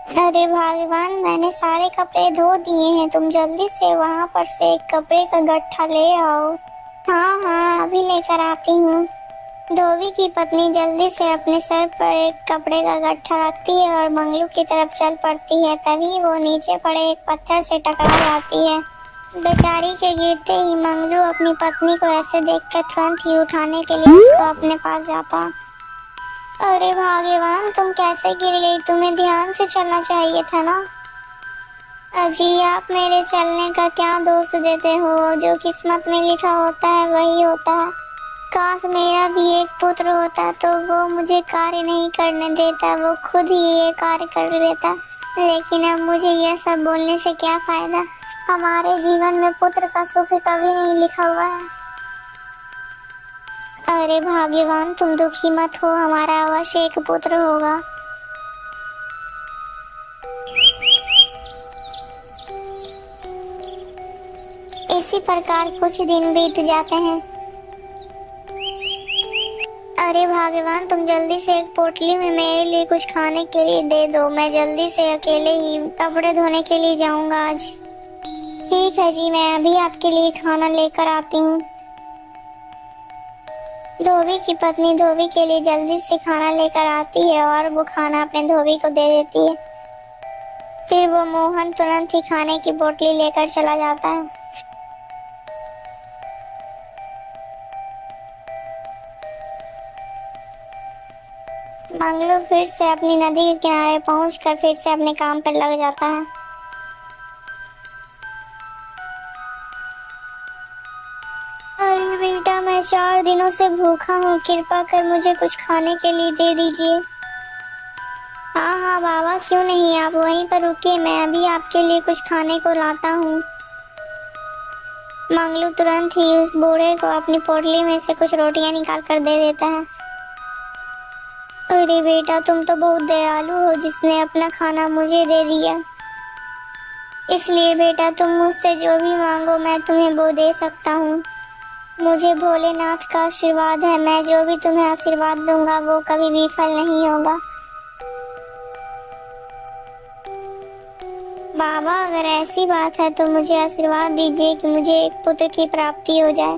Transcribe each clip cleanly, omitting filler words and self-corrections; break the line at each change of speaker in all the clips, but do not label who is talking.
अरे भगवान, मैंने सारे कपड़े धो दिए हैं। तुम जल्दी से वहां पर से एक कपड़े का गट्ठा ले आओ। हाँ हाँ, अभी लेकर आती हूँ। धोबी की पत्नी जल्दी से अपने सर पर एक कपड़े का गट्ठा रखती है और मंगलू की तरफ चल पड़ती है। तभी वो नीचे पड़े एक पत्थर से टकरा जाती है। बेचारी के गिरते ही मंगलू अपनी पत्नी को ऐसे देखकर तुरंत ही उठाने के लिए उसको अपने पास जाता। अरे भाग्यवान, तुम कैसे गिर गई? तुम्हें ध्यान से चलना चाहिए था ना। अजी, आप मेरे चलने का क्या दोष देते हो? जो किस्मत में लिखा होता है वही होता है। काश मेरा भी एक पुत्र होता तो वो मुझे कार्य नहीं करने देता, वो खुद ही ये कार्य कर लेता। लेकिन अब मुझे यह सब बोलने से क्या फायदा? हमारे जीवन में पुत्र का सुख कभी नहीं लिखा हुआ है। अरे भाग्यवान, तुम दुखी मत हो, हमारा अवश्य एक पुत्र होगा। इसी प्रकार कुछ दिन बीत जाते हैं। अरे भगवान, तुम जल्दी से एक पोटली में मेरे लिए कुछ खाने के लिए दे दो। मैं जल्दी से अकेले ही कपड़े धोने के लिए जाऊंगा आज। ठीक है जी, मैं अभी आपके लिए खाना लेकर आती हूँ। धोबी की पत्नी धोबी के लिए जल्दी से खाना लेकर आती है और वो खाना अपने धोबी को दे देती है। फिर वो मोहन तुरंत ही खाने की पोटली लेकर चला जाता है। मंगलू फिर से अपनी नदी के किनारे पहुंचकर फिर से अपने काम पर लग जाता है। अरे बेटा, मैं 4 दिनों से भूखा हूँ, कृपा कर मुझे कुछ खाने के लिए दे दीजिए। हाँ हाँ बाबा, क्यों नहीं, आप वहीं पर रुकिए, मैं अभी आपके लिए कुछ खाने को लाता हूँ। मंगलू तुरंत ही उस बूढ़े को अपनी पोटली में से कुछ रोटियां निकाल कर दे देता है। अरे बेटा, तुम तो बहुत दयालु हो, जिसने अपना खाना मुझे दे दिया। इसलिए बेटा, तुम मुझसे जो भी मांगो मैं तुम्हें वो दे सकता हूँ। मुझे भोलेनाथ का आशीर्वाद है, मैं जो भी तुम्हें आशीर्वाद दूंगा वो कभी विफल नहीं होगा। बाबा, अगर ऐसी बात है तो मुझे आशीर्वाद दीजिए कि मुझे एक पुत्र की प्राप्ति हो जाए।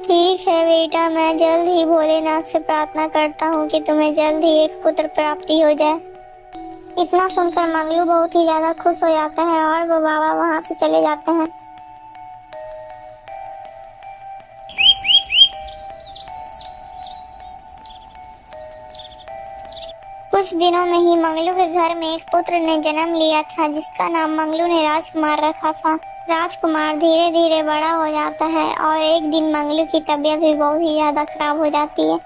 ठीक है बेटा, मैं जल्द ही भोलेनाथ से प्रार्थना करता हूँ कि तुम्हें जल्द ही एक पुत्र प्राप्ति हो जाए। इतना सुनकर मंगलू बहुत ही ज्यादा खुश हो जाता है और वो बाबा वहां से चले जाते हैं। कुछ दिनों में ही मंगलू के घर में एक पुत्र ने जन्म लिया था, जिसका नाम मंगलू ने राजकुमार रखा था। राजकुमार धीरे धीरे बड़ा हो जाता है और एक दिन मंगलू की तबीयत भी बहुत ही ज्यादा खराब हो जाती है।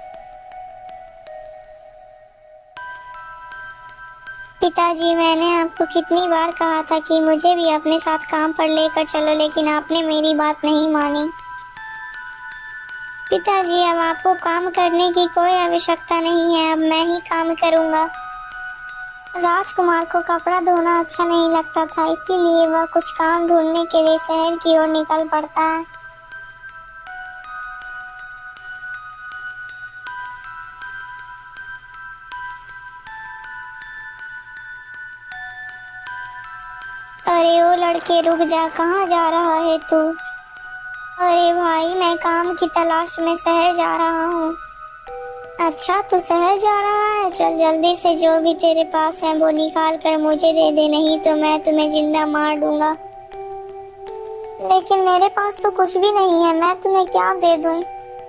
पिताजी, मैंने आपको कितनी बार कहा था कि मुझे भी अपने साथ काम पर लेकर चलो, लेकिन आपने मेरी बात नहीं मानी। पिताजी, अब आपको काम करने की कोई आवश्यकता नहीं है, अब मैं ही काम करूंगा। राजकुमार को कपड़ा धोना अच्छा नहीं लगता था, इसीलिए वह कुछ काम ढूंढने के लिए शहर की ओर निकल पड़ता है। अरे ओ लड़के, रुक जा, कहाँ जा रहा है तू? अरे भाई, मैं काम की तलाश में शहर जा रहा हूँ। अच्छा, तू शहर जा रहा है? चल जल्दी से जो भी तेरे पास है वो निकाल कर मुझे दे दे, नहीं तो मैं तुम्हें जिंदा मार दूंगा। लेकिन मेरे पास तो कुछ भी नहीं है, मैं तुम्हें क्या दे दूं?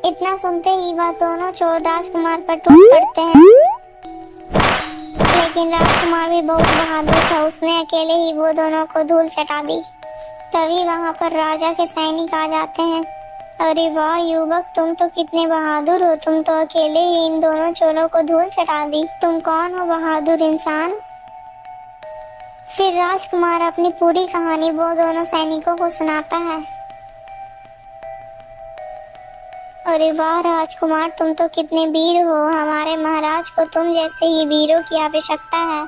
इतना सुनते ही वह दोनों चोर राजकुमार पर टूट पड़ते हैं। लेकिन राजकुमार भी बहुत बहादुर था, उसने अकेले ही वो दोनों को धूल चटा दी। तभी वहां पर राजा के सैनिक आ जाते हैं। अरे वाह युवक, तुम तो कितने बहादुर हो, तुम तो अकेले ही इन दोनों चोरों को धूल चटा दी। तुम कौन हो बहादुर इंसान? फिर राजकुमार अपनी पूरी कहानी वो दोनों सैनिकों को सुनाता है। अरे वाह राजकुमार, तुम तो कितने वीर हो, हमारे महाराज को तुम जैसे ही वीरों की आवश्यकता है।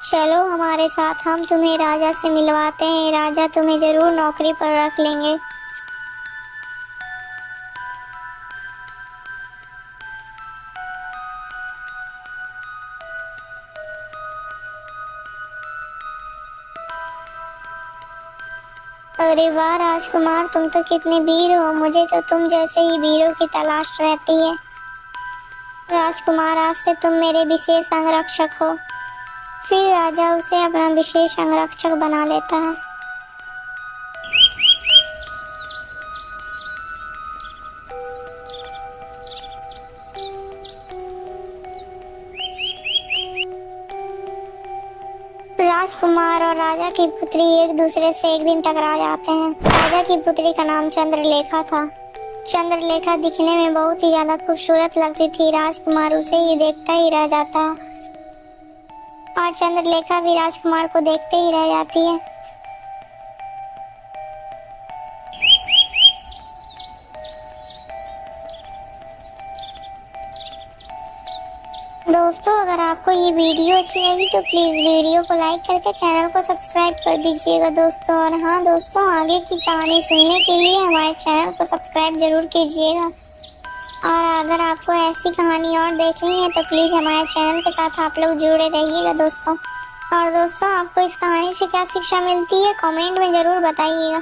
चलो हमारे साथ, हम तुम्हें राजा से मिलवाते हैं, राजा तुम्हें जरूर नौकरी पर रख लेंगे। अरे वाह राजकुमार, तुम तो कितने वीर हो, मुझे तो तुम जैसे ही वीरों की तलाश रहती है। राजकुमार, आज से तुम मेरे विशेष अंगरक्षक हो। फिर राजा उसे अपना विशेष अंगरक्षक बना लेता है। राजकुमार और राजा की पुत्री एक दूसरे से एक दिन टकरा जाते हैं। राजा की पुत्री का नाम चंद्रलेखा था। चंद्रलेखा दिखने में बहुत ही ज्यादा खूबसूरत लगती थी। राजकुमार उसे ही देखता ही रह जाता और चंद्रलेखा भी राजकुमार को देखते ही रह जाती है। दोस्तों, अगर आपको ये वीडियो अच्छी लगी तो प्लीज़ वीडियो को लाइक करके चैनल को सब्सक्राइब कर दीजिएगा दोस्तों। और हाँ दोस्तों, आगे की कहानी सुनने के लिए हमारे चैनल को सब्सक्राइब जरूर कीजिएगा। और अगर आपको ऐसी कहानी और देखनी है तो प्लीज़ हमारे चैनल के साथ आप लोग जुड़े रहिएगा दोस्तों। और दोस्तों, आपको इस कहानी से क्या शिक्षा मिलती है कमेंट में ज़रूर बताइएगा।